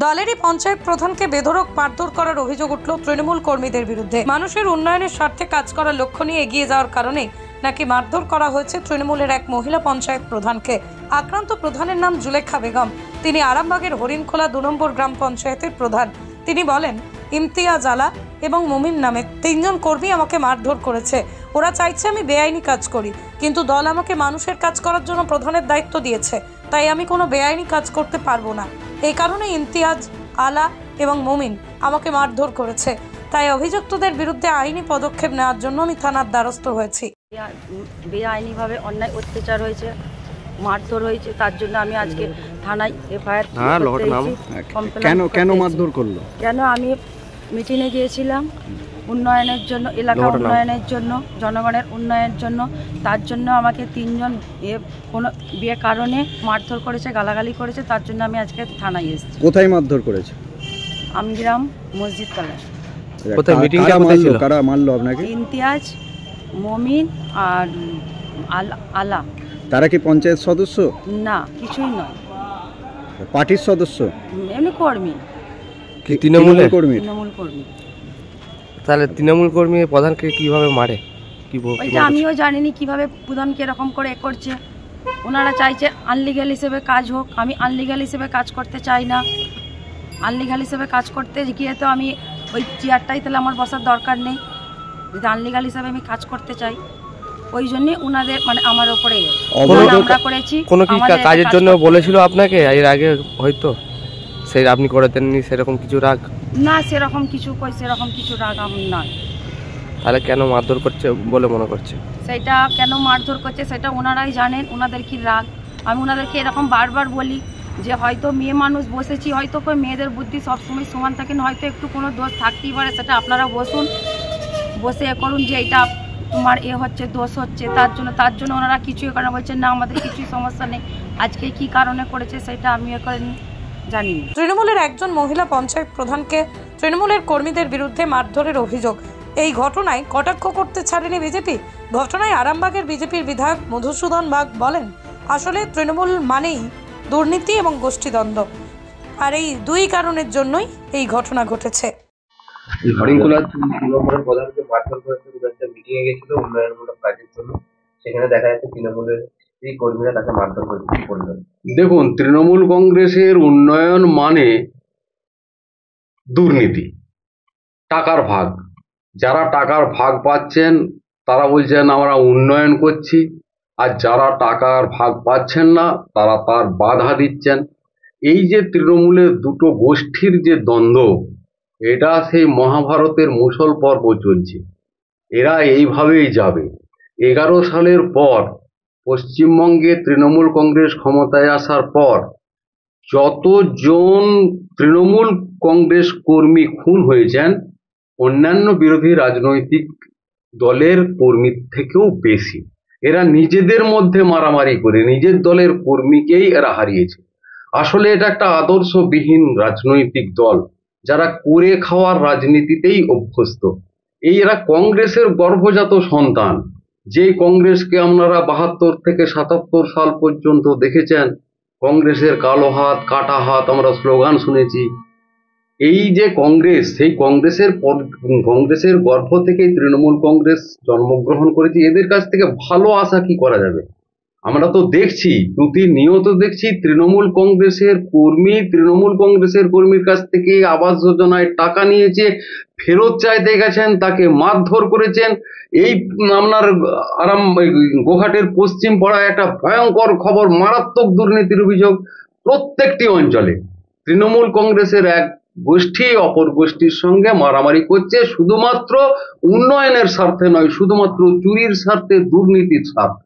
দলেরই পঞ্চায়েত প্রধানকে বেধড়ক মারধর করার অভিযোগ উঠল তৃণমূল কর্মীদের বিরুদ্ধে। মানুষের উন্নয়নের স্বার্থে কাজ করার লক্ষ্য নিয়ে এগিয়ে যাওয়ার কারণে নাকি মারধর করা হয়েছে তৃণমূলের এক মহিলা পঞ্চায়েত প্রধানকে। আক্রান্ত প্রধানের নাম জুলেখা বেগম। তিনি আরামবাগের হরিণখোলা 2 নম্বর গ্রাম পঞ্চায়েতের প্রধান। তিনি বলেন, ইমতিয়াজ আলা এবং মুমিন নামে 3 জন কর্মী আমাকে মারধর করেছে। ওরা চাইছে আমি বেআইনি কাজ করি, কিন্তু দল আমাকে মানুষের কাজ করার জন্য প্রধানের দায়িত্ব দিয়েছে, তাই আমি কোনো বেআইনি কাজ করতে পারবো না। এই কারণে ইমতিয়াজ আলা এবং মুমিন আমাকে মারধর করেছে, তাই অভিযুক্তদের বিরুদ্ধে আইনি পদক্ষেপ নেওয়ার জন্য আমি থানার দ্বারস্থ হয়েছি। বেআইনিভাবে অন্যায় অত্যাচার হয়েছে, মারধর হয়েছে, তার জন্য আমি আজকে থানায় এফআইআর কেন মারধর করলো? কেন আমি মিটিংয়ে গিয়েছিলাম উন্নয়নের জন্য, এলাকার উন্নয়নের জন্য, জনগণের উন্নয়নের জন্য, তার জন্য আমাকে 3 জন কোনো বিয়ে কারণে মারধর করেছে, গালাগালি করেছে, তার জন্য আমি আজকে থানায় এসেছি। কোথায় মারধর করেছে? আমগ্রাম মসজিদ তলায়। কোথায় মিটিংটা কোথায় ছিল? কারা মারলো আপনাকে? ইমতিয়াজ, মুমিন আর আলা। তারা কি পঞ্চায়েত সদস্য? না, কিছুই নয়। পার্টির সদস্য? এমনি কর্মী। কি তৃণমূল কর্মী? তৃণমূল কর্মী। তাহলে তৃণমূল কর্মী প্রধানকে কিভাবে মারে? ওইটা আমিও জানিনি কিভাবে প্রধানকে এরকম করে করছে। ওনারা চাইছে আনলিগাল হিসেবে কাজ হোক, আমি আনলিগাল হিসেবে কাজ করতে চাই না। আনলিগাল হিসেবে কাজ করতে গিয়ে তো আমি ওই চেয়ারটাই তাহলে আমার বসার দরকার নেই। যদি আনলিগাল হিসেবে আমি কাজ করতে চাই, ওই জন্যই ওনাদের মানে আমার ওপরে আমরা করেছি। কোনো কি কাজের জন্য বলেছিল আপনাকে এর আগে? হয়তো সেই আপনি করে দেননি, সেরকম কিছু রাগ? না, সেরকম কিছু রাগ আমার নয়। তাহলে কেন মারধর করছে বলে মনে করছে? সেটা কেন মারধর করছে সেটা ওনারাই জানেন, ওনাদের কি রাগ। আমি ওনাদেরকে এরকম বারবার বলি যে হয়তো মেয়ে মানুষ বসেছি, হয়তো মেয়েদের বুদ্ধি সবসময় সমান থাকে না, হয়তো একটু কোনো দোষ থাকতেই পারে, সেটা আপনারা বসুন, বসে করুন যে এটা তোমার হচ্ছে দোষ হচ্ছে, তার জন্য ওনারা কিছুই করে বলছেন না আমাদের কিছুই সমস্যা নেই। আজকে কি কারণে করেছে সেটা আমি জানি না। তৃণমূলের একজন মহিলা পঞ্চায়েত প্রধানকে তৃণমূলের কর্মীদের বিরুদ্ধে মারধরের অভিযোগ। এই ঘটনায় কটাক্ষ করতে ছাড়েনি বিজেপি। ঘটনায় আরামবাগের বিজেপির বিধায়ক মধুসূদন বাগ বলেন, আসলে তৃণমূল মানেই দুর্নীতি এবং গোষ্ঠীদ্বন্দ্ব, আর এই 2 কারণের জন্যই এই ঘটনা ঘটেছে। হরিণখোলা 2 নম্বরের প্রধানকে মারধর করেছে, একটা মিটিংয়ে গেছিল উন্নয়নমূলক কাজের জন্য, সেখানে দেখা যাচ্ছে তৃণমূলের এই কর্মীরা তাকে মারধর করেছে। কি বলবেন? দেখুন, তৃণমূল কংগ্রেসের উন্নয়ন মানে দুর্নীতি, টাকার ভাগ। যারা টাকার ভাগ পাচ্ছেন তারা বলছেন আমরা উন্নয়ন করছি, আর যারা টাকার ভাগ পাচ্ছেন না তারা তার বাধা দিচ্ছেন। এই যে তৃণমূলের 2টো গোষ্ঠীর যে দ্বন্দ্ব, এটা সেই মহাভারতের মুসল পর্ব চলছে। এরা এইভাবেই যাবে। 11 সালের পর পশ্চিমবঙ্গে তৃণমূল কংগ্রেস ক্ষমতায় আসার পর যতজন তৃণমূল কংগ্রেস কর্মী খুন হয়েছেন অন্যান্য বিরোধী রাজনৈতিক দলের কর্মীর থেকেও বেশি। এরা নিজেদের মধ্যে মারামারি করে নিজের দলের কর্মীকেই এরা হারিয়েছে। আসলে এটা একটা আদর্শবিহীন রাজনৈতিক দল, যারা করে খাওয়ার রাজনীতিতেই অভ্যস্ত। এরা কংগ্রেসের গর্ভজাত সন্তান। যেই কংগ্রেসকে আপনারা 72 থেকে 77 সাল পর্যন্ত দেখেছেন, কংগ্রেসের কালো হাত কাটা হাত আমরা স্লোগান শুনেছি। এই যে কংগ্রেস, সেই কংগ্রেসের গর্ভ থেকেই তৃণমূল কংগ্রেস জন্মগ্রহণ করেছে। এদের কাছ থেকে ভালো আশা কি করা যাবে? আমরা তো দেখছি, প্রতিনিয়ত দেখছি তৃণমূল কংগ্রেসের কর্মীর কাছ থেকে আবাস যোজনায় টাকা নিয়েছে, ফেরত চাইতে গেছেন, তাকে মারধর করেছেন। এই আপনার গোঘাটের পশ্চিম পাড়ায় একটা ভয়ঙ্কর খবর, মারাত্মক দুর্নীতির অভিযোগ। প্রত্যেকটি অঞ্চলে তৃণমূল কংগ্রেসের এক গোষ্ঠী অপর গোষ্ঠীর সঙ্গে মারামারি করছে, শুধুমাত্র উন্নয়নের স্বার্থে নয়, শুধুমাত্র চুরির স্বার্থে, দুর্নীতির স্বার্থে।